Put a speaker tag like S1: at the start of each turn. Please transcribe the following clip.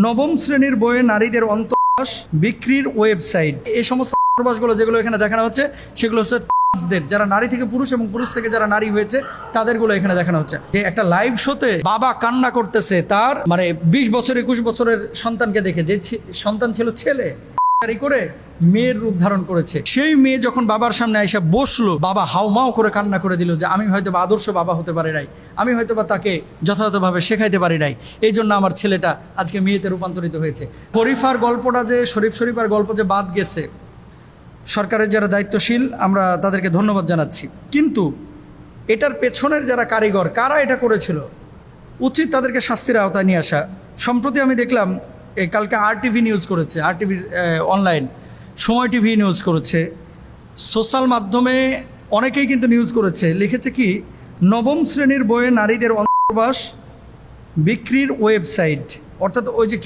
S1: নবম শ্রেণীর বইয়ে নারীদের অন্তর্বাস বিক্রির ওয়েবসাইট। এই সমস্ত অন্তর্বাসগুলো যেগুলো এখানে দেখানো হচ্ছে সেগুলো হচ্ছে দের, যারা নারী থেকে পুরুষ এবং পুরুষ থেকে যারা নারী হয়েছে তাদেরগুলো এখানে দেখানো হচ্ছে। যে একটা লাইভ শোতে বাবা কান্না করতেছে তার 20 বছর 21 বছরের সন্তানকে দেখে, যে সন্তান ছিল ছেলে করে মেয়ের রূপ ধারণ করেছে। সেই মেয়ে যখন বাবার সামনে এসে বসলো, বাবা হাউমাউ করে কান্না করে দিল যে আমি হয়তো বা আদর্শ বাবা হতে পারি নাই, আমি হয়তো বা তাকে যথাযথভাবে শেখাইতে পারি নাই, এই জন্য আমার ছেলেটা আজকে মেয়েতে রূপান্তরিত হয়েছে। শরীফার গল্পটা যে শরীফার গল্প যে বাদ গেছে, সরকারের যারা দায়িত্বশীল আমরা তাদেরকে ধন্যবাদ জানাচ্ছি, কিন্তু এটার পেছনের যারা কারিগর, কারা এটা করেছিল, উচিত তাদেরকে শাস্তির আওতায় নিয়ে আসা। সম্প্রতি আমি দেখলাম এই কালকে RTV নিউজ করেছে, RTV অনলাইন, সময় টিভি নিউজ করেছে, সোশ্যাল মাধ্যমে অনেকেই কিন্তু নিউজ করেছে, লিখেছে কি নবম শ্রেণীর বইয়ে নারীদের অন্তর্বাস বিক্রির ওয়েবসাইট। অর্থাৎ ওই যে